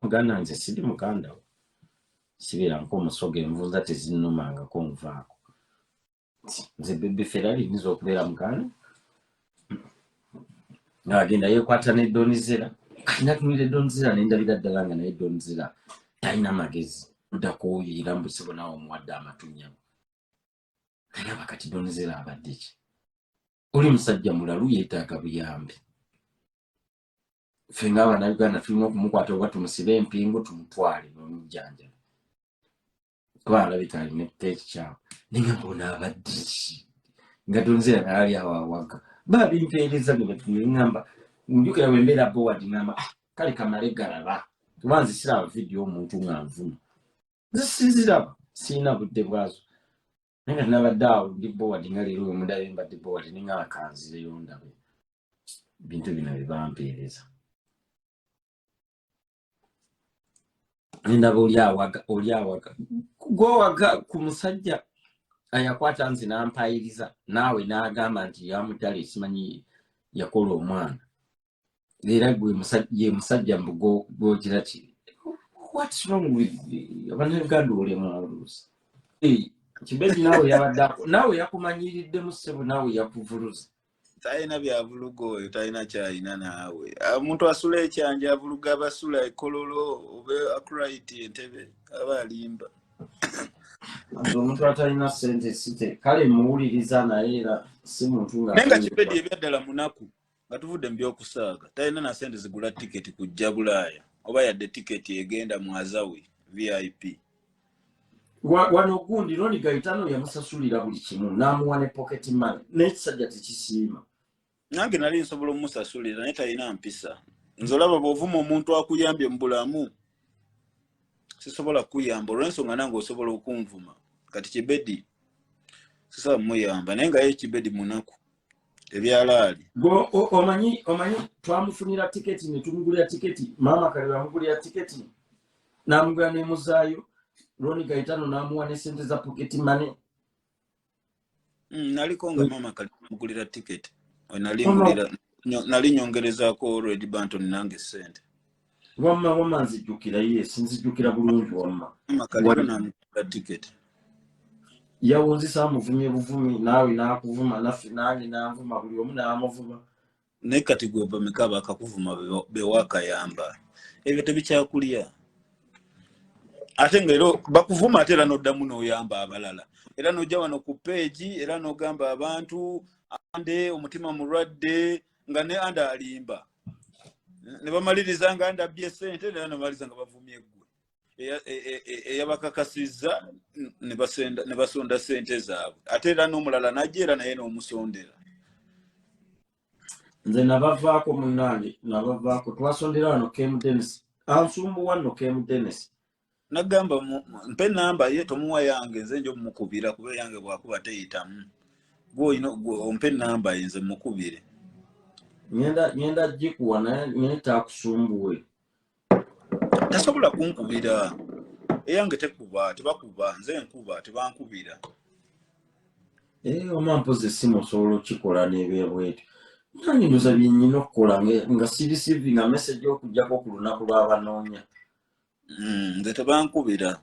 Muganda nze sidi muganda. Sibira nko musoge envunza tezinnumanga ko nvaako. Nze bebe Ferrari nizo okubeera muganda. Ngagenda yekwata ne Donizera. Natunire Donizera nendabira ddala nga naye Donizera talina magezi. Udako yirambu bona omuwadde amatunya. Kaya bakati Donizera abadde ki? Oli musajja mulalu yeetaaga buyambi. Fenga Abannayuganda tulina okumukwata oba tumusibe empingo tumutwale n'omujjanjaba. Kuba alabika alina ekikyamu. Naye mbona abadde ki? Nga Donizera naali awawaga. Babimpeereza ne batungamba. Njukira bwe mbeera Boward ngamba kale kamale galaba. Tubanze siraba video omuntu nga nvuma. Zisiziraba sina budde bwazo. Nenga nabadde awo ndi Boward nga leero omundabe mbadde Boward ninga akanzireyo ndabe. Bintu bino bibampeereza. Ndaba oli awaga. Gwowaga ku musajja ayakwata nzi nampayiriza naawe n'agamba nti yamutale simanyi yakola omwana. Era gwe musajja mbugo gwogira ki? What's wrong with Abannayuganda ole mwaluzi? Kibedi naawe yabaddako. Naawe yakumanyiridde mu ssebo naawe yakuvuluza. Talina byavulugo oyo talina kyalina naawe. Omuntu asula ekyanja avuluga abasula ekololo oba akurayiti entebe aba alimba. Omuntu atalina ssente site kale muwuliriza naye era si muntu nga nenga Kibedi ebyaddala munaku nga tuvudde mu by'okusaaga talina na ssente zigula tiketi kujja Bulaaya oba yadde tiketi egenda mu Azawe VIP. Wano gundi Roni Gaetano yamusasulira buli kimu n'amuwa ne pocket money n'ekisajja tekisiima. Nange nali nsobola omusasulira naye talina mpisa. Nze olaba bw'ovuma omuntu akuyambye mu bulamu sisobola kuyamba olw'ensonga nange osobola okunvuma. Kati Kibedi sisobola muyamba naye nga ye Kibedi munaku ebyalaali. Omanyi twamufunira tiketi ne tumugulira tiketi maama kale bamugulira tiketi n'amugula ne muzaayo Roni Gaetano n'amuwa ne ssente za pocket money. Naliko nga maama kale mugulira tiketi nali nyongerezaako Red Banton nange ssente. Wamma nzijjukira nzijjukira bulungi wamma. Maama kale n'amugulira tiketi. Yawunzisa amuvumye buvumi naawe n'akuvuma naffe nange n'anvuma buli omu n'amuvuma. Naye kati gwe bameka bakakuvuma bewakayamba. Ebyo tebikyakulya. Ate ngero bakuvuma ate era n'oddamu n'oyamba abalala. Era n'ojja wano ku page era n'ogamba abantu ande omutima mulwadde nga ne anda alimba. Ne bamaliriza nga anda abbye ssente era n'amaliriza nga bavumye eggwe. Eyabakakasizza ne basonda ssente zaabwe. Ate era n'omulala n'ajja era naye n'omusondera. Nze nabavaako munnange nabavaako twasondera wano Kem Dennis. Ansumbuwa nno Kem Dennis. Nagamba mpe namba ye tomuwa yange nze njo mukubira kuba yange bwakuba teyitamu. Gwe ompe namba yenze mukubire. Nyenda jikuwa naye takusumbuwe. Tasobola kunkubira. Eyange tebakuba nze nkuba tebankubira. Omampoze simu osobola okikola n'ebyebwetu. Nani ndoza byenyina okukola nga sirisivi nga message okujjako ku lunaku lw'abanoonya. Nze tebankubira.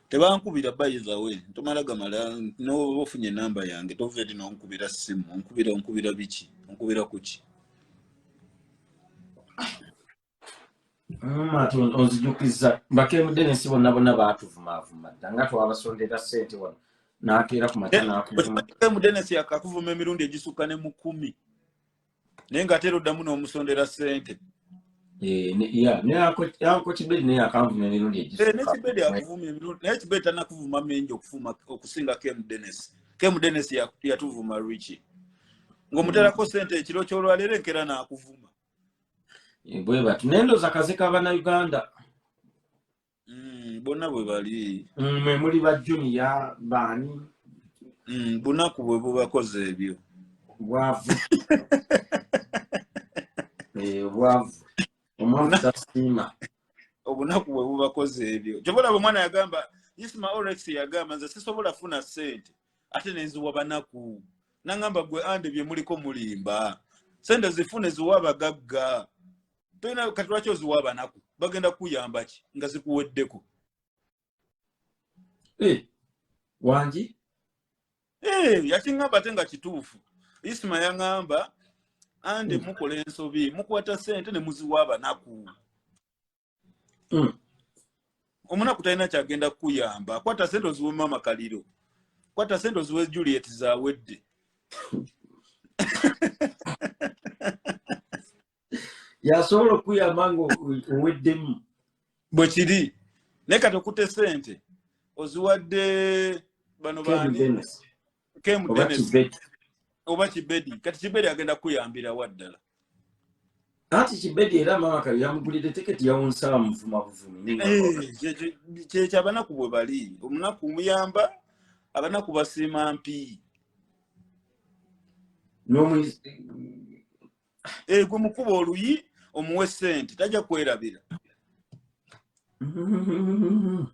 Tebankubira bayiza we. Tomala gamala n'ofunye namba yange tovedi n'onkubira simu. Onkubira biki? Onkubira kuki? Onzijukiza Kem Dennis bonna baatuvumavuma nga twabasondera ssente wano n'akeera ku makya n'akuvuma. Kem Dennis yakakuvuma emirundi egisukka ne mu 10 naye ng'ate oddamu n'omusondera ssente. Yanko Kibedi naye akanvuma emirundi egisukka. Ne Kibedi akuvuma emirundi naye Kibedi tanakuvuma mengi okusinga Kem Dennis. Kem Dennis yatuvuma Richie. Ng'omuterako ssente ekiro ky'olwaleero enkera n'akuvuma. Bwe bati nendoza kaze k'Abannayuganda. Bonna bwe bali. Mwe muli ba Junior baani. Bunaku bwe bubakoze ebyo. Bwavu. Bwavu. Omwana tasima. Obunaku bwe bubakoze ebyo. Kyobola omwana yagamba Isma Orex yagamba nze sisobola funa ssente ate nenziwa banaku. Nangamba gwe ande bye muliko mulimba. Sente zifune ziwa abagagga. Tena kati lwaki oziwa banaku. bagenda kuyamba ki nga zikuweddeko wangi yakiŋŋamba ate nga kituufu. Isima yaŋŋamba ande mukola ensobi mukwata ssente ne muziwa abanaku. Omunaku talina kyagenda kukuyamba. Kwata ssente oziwe mama Kaliro, kwata ssente oziwe Juliet zaawedde. yasobola okuyamba nga oweddemu bwe kiri naye kati okute ssente oziwadde bano baani Kemu Dennis oba Kibedi. Kati Kibedi agenda kuyambira waddala. Anti Kibedi era mama Kaliro yamugulidde tiketi yawunsa muvuma buvumi. Kyekyo abanaku bwe bali. Omunaku muyamba, abanaku basiima mpi. Gwe mukuba oluyi omuwe ssente tajja kwerabira.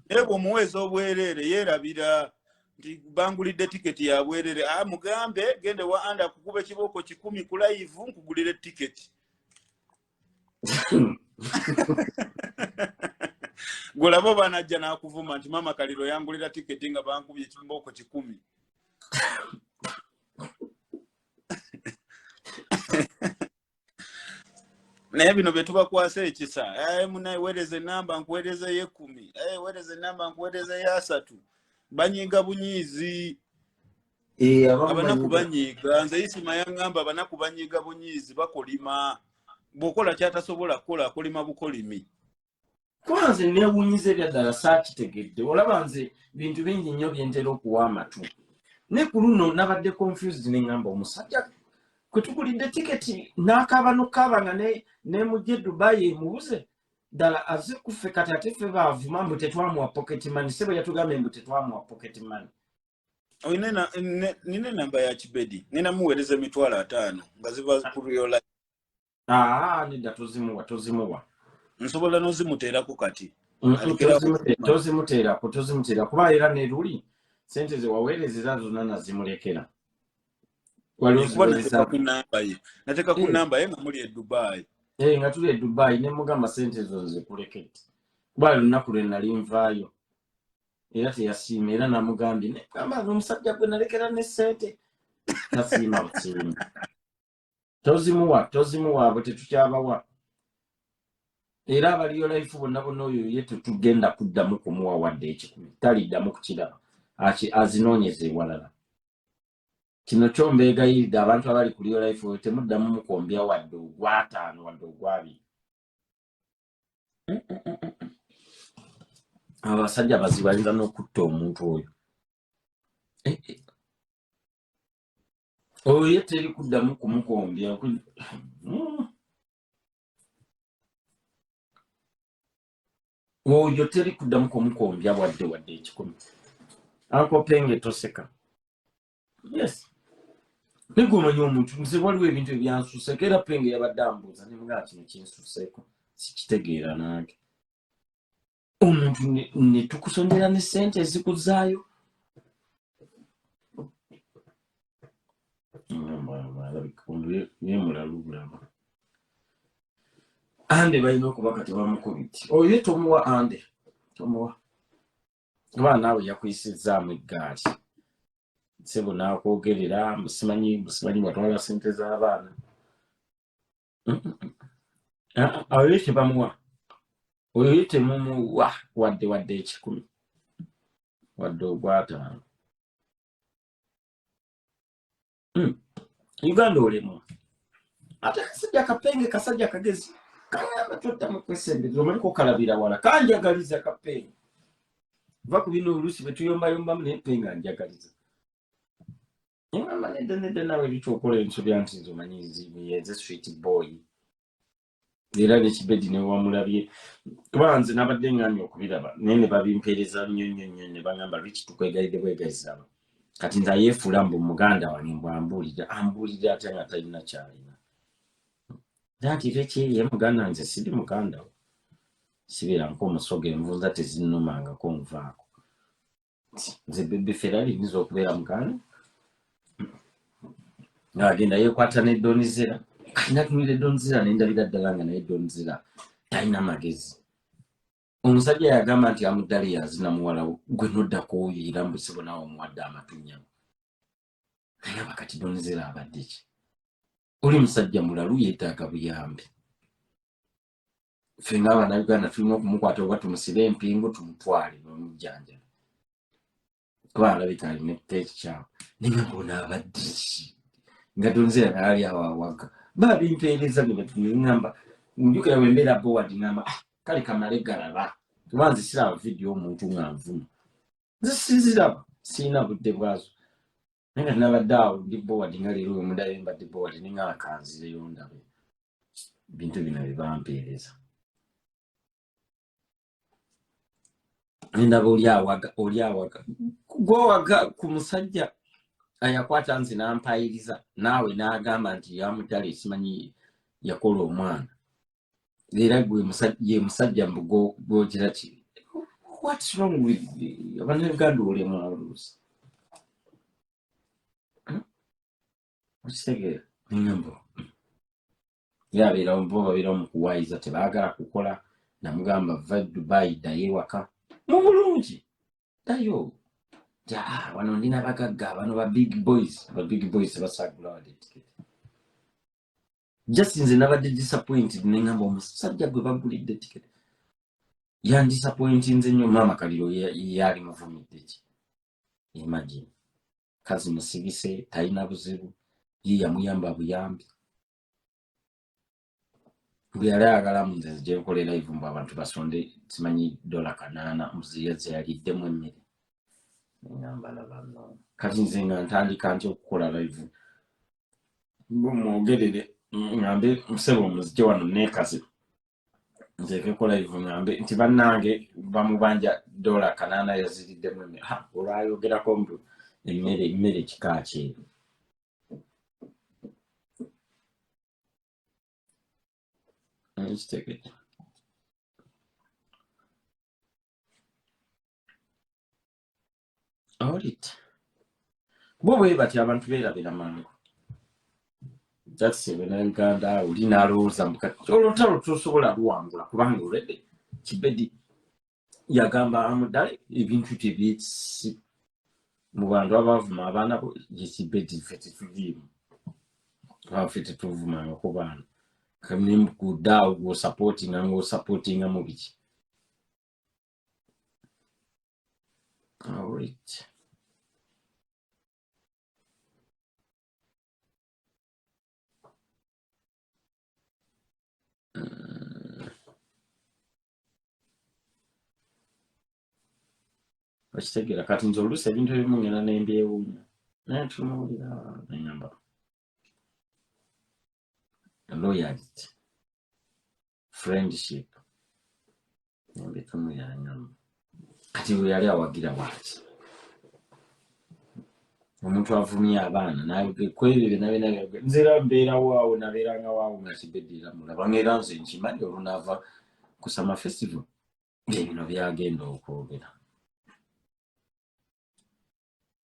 Naye bw'omuweeza obwereere yeerabira nti bangulidde tiketi ya bwereere. Mugambe gende wa anda akukube kibooko 10 ku live nkugulire tiketi. Golabo banajja n'akuvuma nti mama Kaliro yangulira tiketi nga bankubye kibooko 10. Naye bino bye tubakwasa ekisa. Munaye weereza enamba nkuweereza ye 10. Weereza enamba nkuweereza ye 3. Banyiiga bunyiizi. Abanaku banyiiga. Nze Isima yaŋŋamba abanaku banyiiga bunyiizi bakolima. Bw'okola kyatasobola kukola akolima bukolimi. Kwanze neewunyiza ebyaddala saakitegedde. Olaba nze bintu bingi nnyo bye ntera okuwa amatu. Ne ku luno nabadde confused ne ŋŋamba omusajja kwe tugulidde tiketi n'akaaba n'okaaba nga ne mujje Dubai emubuze ddala azze kuffe kati ate ffe baavuma mbu tetwamuwa pocket money. Sebo yatugambye mbu tetwamuwa pocket money. Nina enamba ya Kibedi. Nina muweereza $500 nga ziva ku real life. Nedda tozimuwa. Nsobola n'ozimuteerako kati. Tozimuteerako kuba era ne luli ssente ze waweerezeza zonna nazimulekera. Nateeka ku namba ye nga muli e Dubai. Nga tuli e Dubai ne mugamba ssente zo nzikulekere. Kuba lunaku lwe nali nvaayo era teyasiima era namugambye negamba omusajja gwe nalekera ne ssente tasiima busiima. Tozimuwa abo tetukyabawa. Era abaliyo life bonna oyo ye tetugenda kuddamu kumuwa wadde 10. Taliddamu kukiraba azinoonyeze ewalala. Kino kyombeegayiridde abantu abali ku liyo life oyo temuddamu mukombya wadde ogw5 wadde ogw2. Abasajja bazibu bayinza n'okutta omuntu oyo. Oyo ye teri kuddamu kumukombya. Oyo teri kuddamu kumukombya wadde 10. Anko Penge toseka. Yes. Nigumanya omuntu nze waliwo ebintu ebyansuuseko era Penge yabadde ambuuza ne mugaa kino kinsuuseeko sikitegeera nange. Omuntu ne tukusondera ne ssente ezikuzaayo. Ande balina okuba kati bamukubiti. Oyo tomuwa Ande. Tomuwa. Kuba naawe yakuyisizaamu eggaali. Sebo n'akwogerera musimanyi watwala ssente z'abaana. Oyo tebamuwa. Oyo temumuwa wadde 10. Wadde ogw5. Uganda olemu. Ate kasajja Kapenge kasajja kagezi. Kayamba toddamu kwesembeza omaliko kalabira wala. Kanjagaliza Kapenge. Va ku bino oluusi bwe tuyombayombamu naye Penge anjagaliza. Engamba nedda nawe likyokola ensobi nti nze omanyi nze street boy. Era ne Kibedi ne wamulabye. Kuba nze nabadde ngambye okubiraba naye ne babimpeereza nnyo ne bagamba Richie tukwegayidde bwegayizaba. Kati nze yeefuula mbu muganda wange mbw ambuulira ate nga talina kyalina. Nti Richie ye muganda nze siri muganda we. Sibeera nk'omusoga envunza tezinnumangako nvaako. Nze Bebe Ferrari nniza okubeera muganda. Ng'agenda yeekwata ne Donizera. Natunira Donizera ne ndabira ddala nga naye Donizera talina magezi. omusajja yagamba nti amuddali yazina muwala gwe noddako oyo era mbusebo nawe omuwadde amatunya naye abakati donzera abadde ki oli musajja mulalu yeetaaga buyambi ffe ng'Abannayuganda tulina okumukwata oba tumusibe empingu tumutwale n'omujjanjaba kuba alabika alina ekikyamu naye nga mbona abadde ki nga donzera naali awo awaga babimpeereza nebaŋŋamba njukira bwe mbeera bowad ngamba kale kamale galaba kuba nze siraba vidiyo omuntu nga nvuma nze siziraba sirina budde bwazo naye nga nabadde awo ndi bowad nga leero we mundabe mbadde bowad ninga akanzireyo ndabe bintu bino bye bampeereza ndaba oli awaga gwowaga ku musajja ayakwata nze nampayiriza naawe n'agamba nti yamuddala esimanyi yakola omwana era ye musajja gwogera ki what's wrong with Abannayuganda olemwaluusi okitegeera neŋŋamba yabeerawo bo babeerawo mu kuwaayiza tebaagala kukola namugamba va Dubai ddayo ewaka mu bulungi ddayo wano ndina bagagga bano ba big boys basagula wadde etiketi just nze nabadde disappointed neŋŋamba omusajja gwe bagulidde etiketi yandisappointinze nnyo maama kaliro yali muvumidde ki imagine kazi musigise talina buzibu ye yamuyamba buyambi bwe yali ayagalamu nze gye nkola live mbu abantu basonde simanyi $8 muziyaze yaliddemu emmere neŋŋamba labano kati nze nga ntandika nti okukola live mwogerere ngambe musebo omuzije wano neekaze nzeke kola live ngambe nti bannange bamubanja $8 yaziriddemu emmere olwayogerako mbu emmere kika kyeru kitegete olit bo bwe bati abantu beerabira mangu jakise Bannayuganda oli n'alowooza mukati olutalo tosobola luwangula kubanga olwedde Kibedi yagamba amuddala ebintu tebyekisi mu bantu abavuma abaana bo ye Kibedi ffe tetuliimu ffe tetuvumanga ku baana kamnimukuddaawo ng'osapootinga mu biki alright okitegeera kati nze oluusi ebintu ebimu ngenda nembyewuunya naye tunuulira neŋŋamba loyalty friendship nembitumuyanyama kati bwe yali awagira bwati omuntu avumye abaana nakwebyo byonna nzera mbeerawo awo nabeeranga waawo nga Kibedira mulaba ng'era nze nkimanyi olunaava ku Summer Festival ebino byagenda okwogera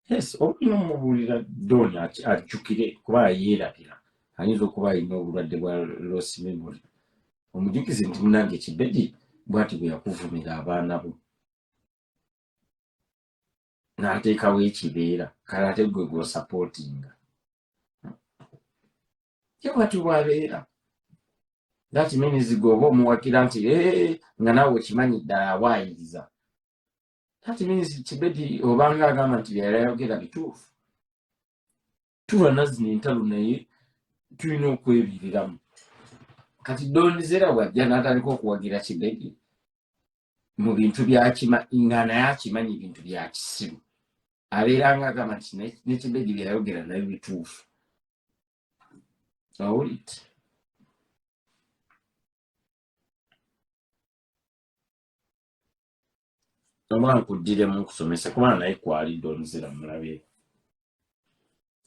yes olina omubuulira Doni ajjukire kuba yeerabira ayinza okuba alina obulwadde bwa loss memory omujukize nti munange Kibedi bwati bwe yakuvumira abaana bo n'ateekawo ekibeera kale ate gwe gw'osapootinga ye bwati bwabeera that means gwoba omuwagira nti nga naawe okimanyi ddala awaayiriza that means Kibedi obanga agamba nti byali ayogera bituufu tulwana zino entalo naye tulina okwebiriramu kati donizera bwajja n'atandika okuwagira Kibedi mu bintu nga naye akimanyi bintu bya kisiru abeeranga agamba nti ne Kibedi byayogera naye bituufu awulite oba nkuddiremu nkusomesa kubanga naye kwali donizera mulabe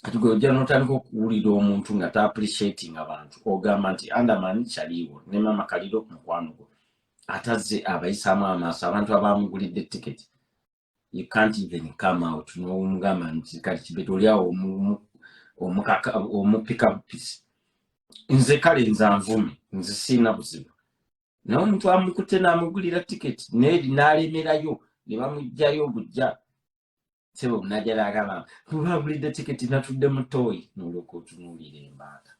kati gwe ojja n'otandika okuwulira omuntu nga ta-appreciating abantu ogamba nti andamani kyaliiwo ne maama kaliro mukwano gwo atazze abayisaamu amaaso abantu abamugulidde etiketi you can't even come out n'omugamba nti kati Kibedi oli awo omupika bupisi nze kale nze anvume nze siina buzibu n'omuntu amukute n'amugulira tiketi n'alemerayo ne bamugjayo bujja sebo najala agamba tubagulidde tiketi natudde mu toyi n'olwoka otunuulira embaata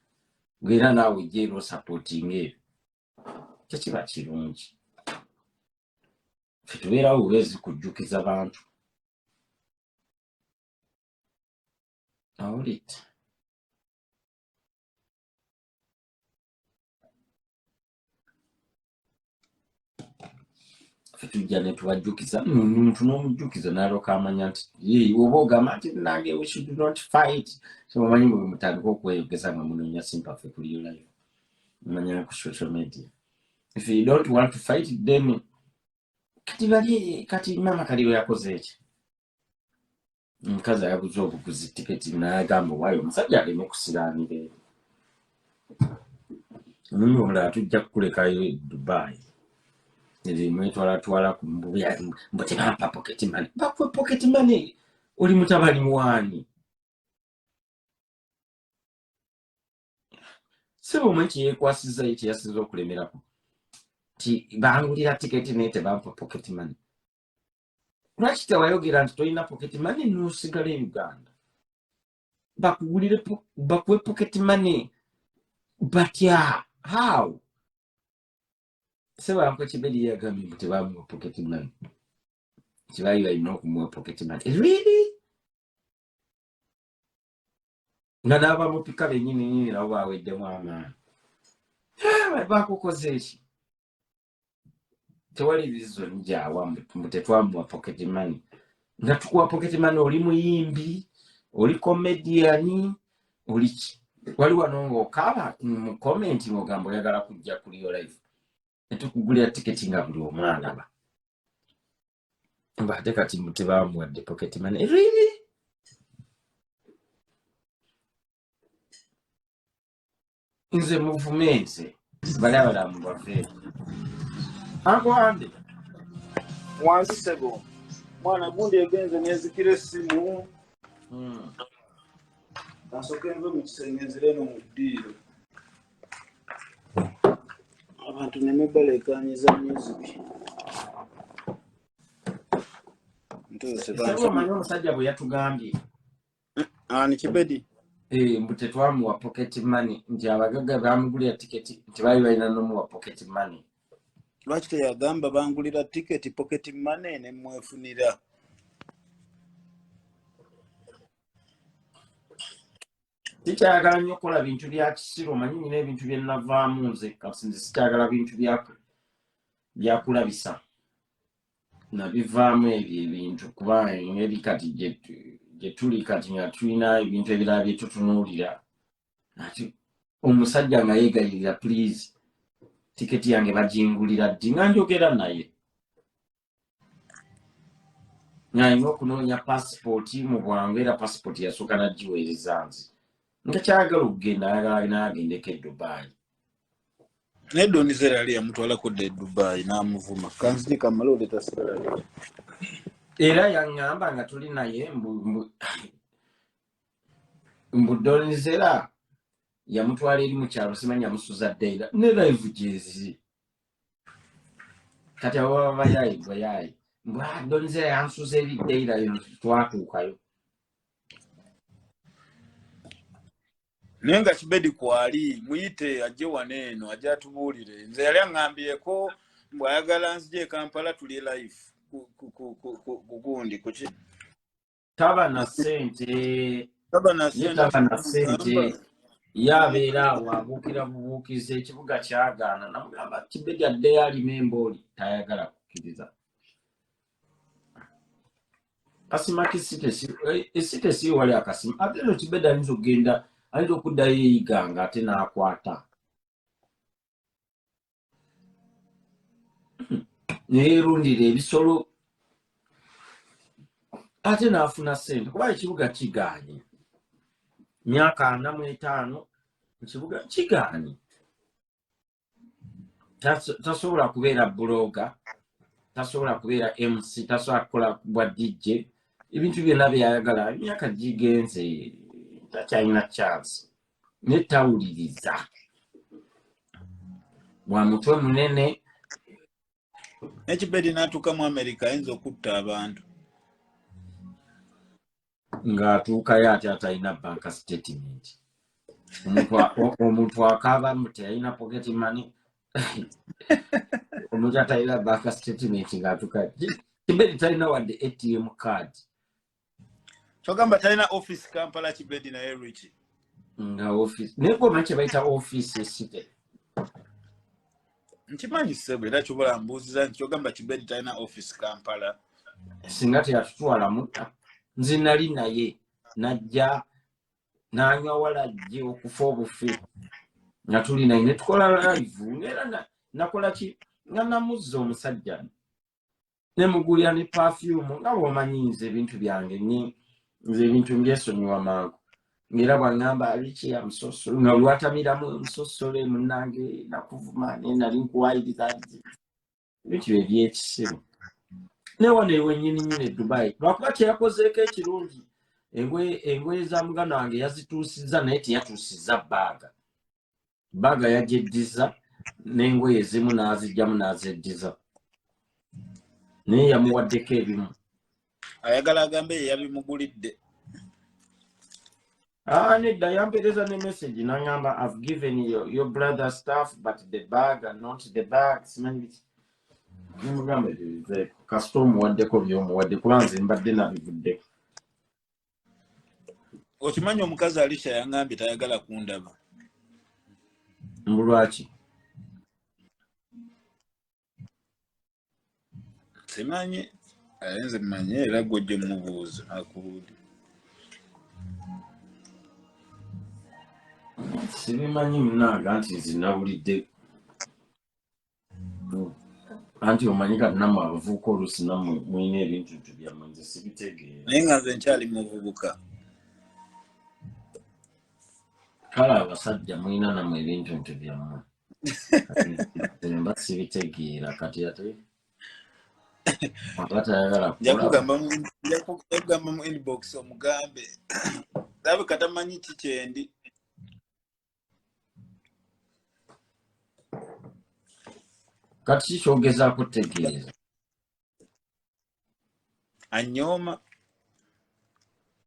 ng'era naawe ejjeero supporting ebyo tekiba kirungi ffe tubeerawo wezi kujjukiza bantu awulita tujja ne tubajjukiza omuntu n'omujjukiza n'alyoka amanya nti oba ogamba nti nange we should not fight kibamanyi bwe mutandika okweyogeza nga munoonya sympathy kuli yo live mumanya ku social media if you don't want to fight then kati mama kaliyo yakoze eki omukazi ayaguze obuguzi tiketi n'agamba waayo omusajja aleme kusiraanira eyo omuntu omulala tujja kukulekayo Dubai mwetwalatwala ku mbu tebampa pocket money bakwe pocket money oli mutabani wani sebo omuntu yeekwasiza ekyo yasinza okulemerako ti bangulira tiketi naye tebampa pocket money lwaki tewayogera nti tolina pocket money n'osigala e Uganda bakugulire bakuwe pocket money batya how sebo anko kibedi yagambye mbu tebamuwa pocket money kibayi balina okumuwa pocket money really nga n'abamupika bennyini nabo baweddemu amaani bakukoze eki tewali reason gyawa mbu tetwamuwa pocket money nga tukuwa pocket money oli muyimbi oli comedian oli ki wali wano ng'okaba mu comment ng'ogamba oyagala kujja kuli yo life netukugulira tiketi nga buli omu alaba mbate kati mbu tebamuwadde pocket money really nze muvumenze bali abalamu baffe Awanda wansi sebo mwana gundi egenze nezikira essimu nasooka enve mu kisenge nzire eno mu ddiiro abantu ne mebaleekanyiza music omanyi omusajja bwe yatugambye ani kibedi mbu tetwamuwa pocket money nti abagagga bamugulira tiketi nti baali balina n'omuwa pocket money lwaki teyagamba bangulira tiketi pocket money ne mwefunira sikyagala nnyo okukola bintu bya kisiro omanyi nyina ebintu bye nnavaamu nze kasinze sikyagala bintu byakulabisa nabivaamu ebyo ebintu kuba ngeri kati gye tuli kati nga tulina ebintu ebirala bye tutunuulira ati omusajja nga yeegayirira please tiketi yange bagingulira ddi nga njogera naye ng'alina okunoonya passipooti mu bwangu era passipooti yasooka nagiweereza nze nga kyagala okugenda ayagala n'agendeko e Dubai naye donizera yali yamutwalako dde e Dubai n'amuvuma kanziki kamala oleeta sirala era yaŋŋamba nga tuli naye mbu donizera yamutwala eri mu kyalo simanyi yamusuza ddeyira ne live gyezi kati abo baba bayayi mbu donizera yansuza eri ddeyira yo twatuukayo naye nga kibedi kwali muyite ajje wano eno ajje atubuulire nze yali aŋŋambyeko mbw ayagala nzije e Kampala tuli live kugundi kuki taba na ssente yabeera awo abuukira bubuukizi ekibuga kyagaana namugamba kibedi addeyo alima embooli tayagala kukkiriza kasimaki esite si wali akasima ate eno kibedi ayinza okugenda ayinza okuddayo eyiganga ate n'akwata neerundira ebisolo ate n'afuna ssente kuba ekibuga kigaanye myaka 45 ekibuga kigaanye tasobola kubeera buloga tasobola kubeera MC tasobola kukola bwa DJ ebintu byonna byayagala emyaka gigenze takyalina chance netawuliriza wa mutwe munene Ekibedi n'atuuka mu America ayinza okutta abantu. Ng'atuukayo ate atalina bank statement. Omuntu akaaba muti alina pocket money. Omuntu atalina bank statement ng'atuuka. Kibedi talina wadde ATM card. Kyogamba talina office Kampala Kibedi naye Richie. Nga office. Naye gwe kye bayita office esite. Nkimanyi ssebo era kyobola mbuuziza nti kyogamba Kibedi talina office Kampala. Singa teyatutwala mutta. Nze nali naye najja n'anywa walajje okufa obufi. Nga tuli naye ne tukola live era nakola ki nga namuzza omusajja ne mugulya ne perfume nga bw'omanyi nze ebintu byange nze ebintu mbyesonyiwa mangu ng'era bw'angamba Richie amusosolo nga lwatamiramu omusosole munnange nakuvuma naye nali nkuwayiriza ebintu ebyekisiru ne wano ewennyini nnyini e Dubai lwakuba kyeyakozeeko ekirungi engoye za muganda wange yazituusizza naye teyatuusizza baaga yagyeddiza n'engoye ezimu n'azigyamu n'azeddiza naye yamuwaddeko ebimu Ayagala agambe ye yabimugulidde. Nedda yampeereza ne message n'angamba I've given your brother stuff but the bag and not the bag. Simanyi biki nimugamba kasita omuwaddeko by'omuwadde kuba nze mbadde nabivuddeko. Okimanyi omukazi Alisha yangambye tayagala kundaba. Mbulwaki? Simanyi ayenze mmanyi era gwojje mubuuza akubuudi. Sibimanyi munnanga nti nze nawulidde anti omanyi kati nammwe abavubuka oluusi nammwe mulina ebintu byammwe nze sibitegeera. Naye nga nze nkyali muvubuka. Kale abasajja mulina nammwe ebintu byammwe mba sibitegeera kati ate abatayagala Yakugamba mu inbox omugambe dabe katamanyi kikyendi. kati kikyogezaako tegeeza Anyooma